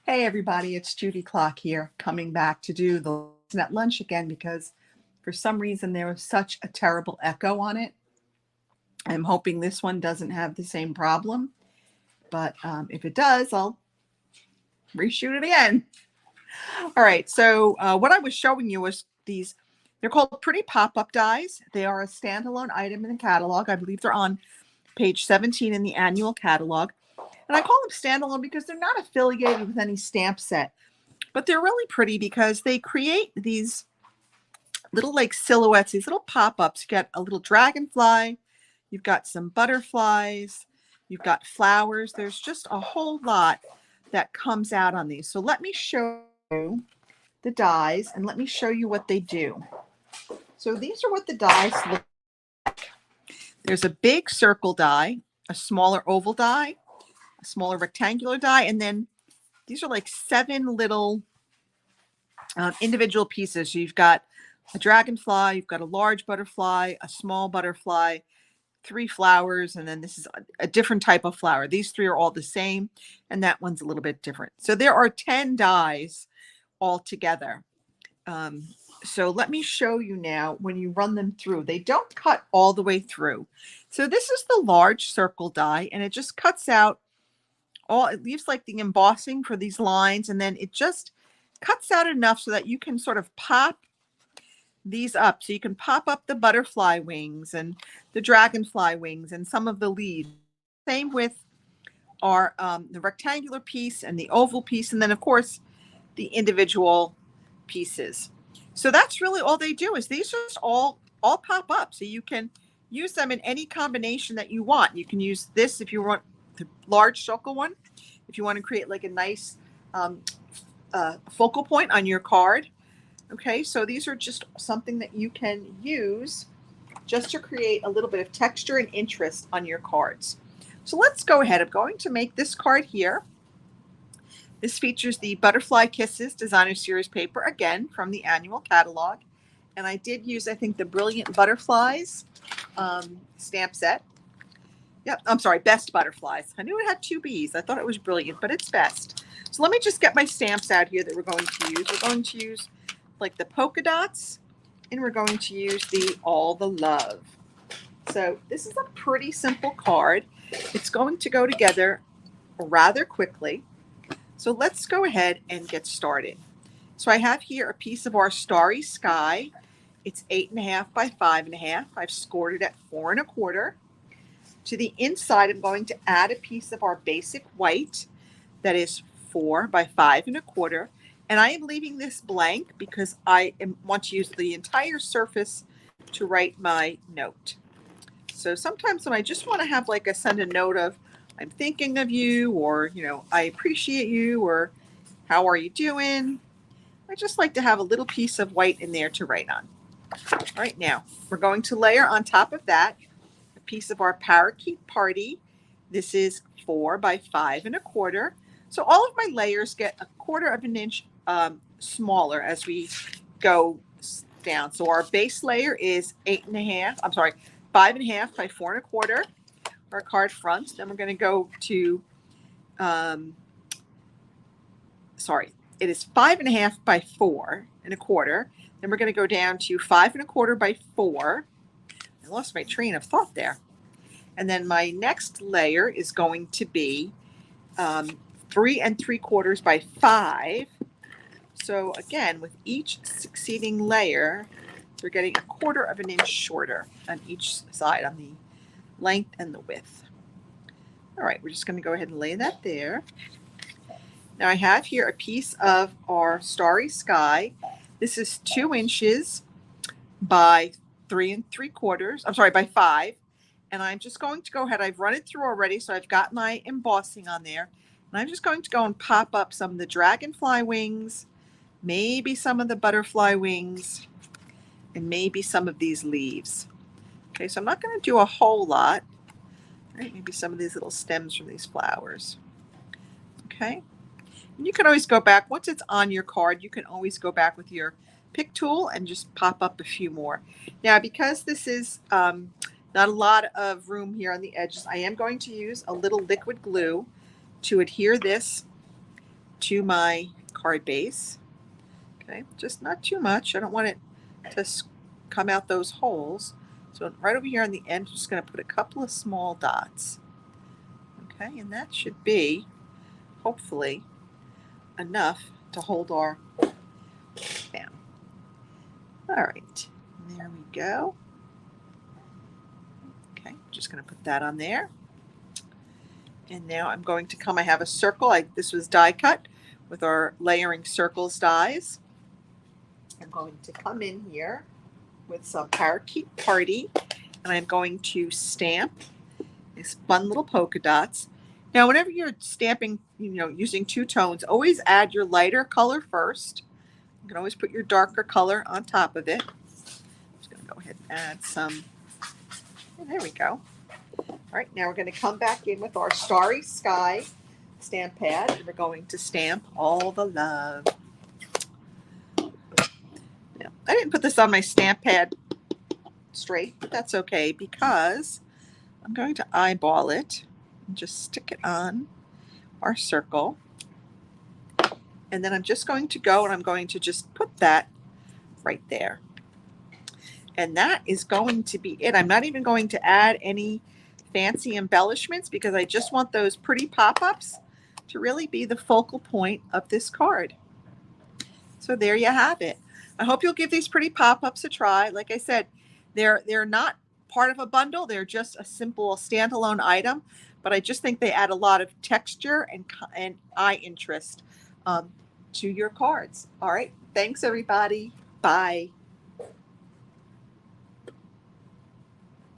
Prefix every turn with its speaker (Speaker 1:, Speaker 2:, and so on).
Speaker 1: Hey everybody, it's Judy Klock here, coming back to do the lesson at lunch again because for some reason there was such a terrible echo on it. I'm hoping this one doesn't have the same problem, but if it does, I'll reshoot it again. All right, so what I was showing you was these, they're called Pretty Pop-Up Dies. They are a standalone item in the catalog. I believe they're on page 17 in the annual catalog. And I call them standalone because they're not affiliated with any stamp set. But they're really pretty because they create these little like silhouettes, these little pop-ups. You got a little dragonfly, you've got some butterflies, you've got flowers. There's just a whole lot that comes out on these. So let me show you the dies and let me show you what they do. So these are what the dies look like. There's a big circle die, a smaller oval die, a smaller rectangular die, and then these are like 7 little individual pieces. So you've got a dragonfly, you've got a large butterfly, a small butterfly, 3 flowers, and then this is a different type of flower. These 3 are all the same, and that one's a little bit different. So there are 10 dies all together. So let me show you now when you run them through. They don't cut all the way through. So this is the large circle die, and it just cuts out all, it leaves like the embossing for these lines, and then it just cuts out enough so that you can sort of pop these up. So you can pop up the butterfly wings and the dragonfly wings and some of the leaves. Same with our the rectangular piece and the oval piece, and then of course the individual pieces. So that's really all they do, is these just all pop up. So you can use them in any combination that you want. You can use this if you want the large circle one, if you want to create like a nice focal point on your card. Okay, so these are just something that you can use just to create a little bit of texture and interest on your cards. So let's go ahead. I'm going to make this card here. This features the Butterfly Kisses Designer Series paper, again, from the annual catalog. And I did use, I think, the Brilliant Butterflies stamp set. Yep, I'm sorry, Best Butterflies. I knew it had 2 B's. I thought it was Brilliant, but it's Best. So let me just get my stamps out here that we're going to use. We're going to use like the polka dots, and we're going to use the All the Love. So this is a pretty simple card. It's going to go together rather quickly. So let's go ahead and get started. So I have here a piece of our Starry Sky. It's 8.5 by 5.5. I've scored it at 4 1/4. To the inside, I'm going to add a piece of our basic white that is 4 by 5 1/4. And I am leaving this blank because I want to use the entire surface to write my note. So sometimes when I just want to have like send a note of, I'm thinking of you, or, you know, I appreciate you, or how are you doing? I just like to have a little piece of white in there to write on. All right, now we're going to layer on top of that a piece of our Parakeet Party. This is 4 by 5 1/4. So all of my layers get 1/4 of an inch smaller as we go down. So our base layer is 8.5, I'm sorry, 5.5 by 4 1/4. Our card front. Then we're going to go to, it is 5.5 by 4 1/4. Then we're going to go down to 5 1/4 by 4. I lost my train of thought there. And then my next layer is going to be 3 3/4 by 5. So again, with each succeeding layer, we're getting 1/4 of an inch shorter on each side, on the length and the width. All right, we're just going to go ahead and lay that there. Now I have here a piece of our Starry Sky. This is 2 inches by 3 3/4. I'm sorry, by 5. And I'm just going to go ahead. I've run it through already, so I've got my embossing on there. And I'm just going to go and pop up some of the dragonfly wings, maybe some of the butterfly wings, and maybe some of these leaves. Okay, so I'm not going to do a whole lot. All right, maybe some of these little stems from these flowers. Okay, and you can always go back. Once it's on your card, you can always go back with your pick tool and just pop up a few more. Now, because this is not a lot of room here on the edges, I am going to use a little liquid glue to adhere this to my card base. Okay, just not too much. I don't want it to come out those holes. So right over here on the end, I'm just going to put a couple of small dots. Okay, and that should be, hopefully, enough to hold our down. All right, there we go. Okay, just going to put that on there. And now I'm going to come, I have a circle. This was die cut with our layering circles dies. I'm going to come in here with some parakeet party, and I'm going to stamp these fun little polka dots. Now, whenever you're stamping, using two tones, always add your lighter color first. You can always put your darker color on top of it. I'm just going to go ahead and add some. And there we go. All right, now we're going to come back in with our Starry Sky stamp pad, and we're going to stamp all the love. Now, I didn't put this on my stamp pad straight, but that's okay because I'm going to eyeball it and just stick it on our circle. And then I'm just going to go and I'm going to just put that right there. And that is going to be it. I'm not even going to add any fancy embellishments because I just want those pretty pop-ups to really be the focal point of this card. So there you have it. I hope you'll give these pretty pop-ups a try. Like I said, they're not part of a bundle. They're just a simple standalone item, but I just think they add a lot of texture and eye interest to your cards. All right. Thanks, everybody. Bye.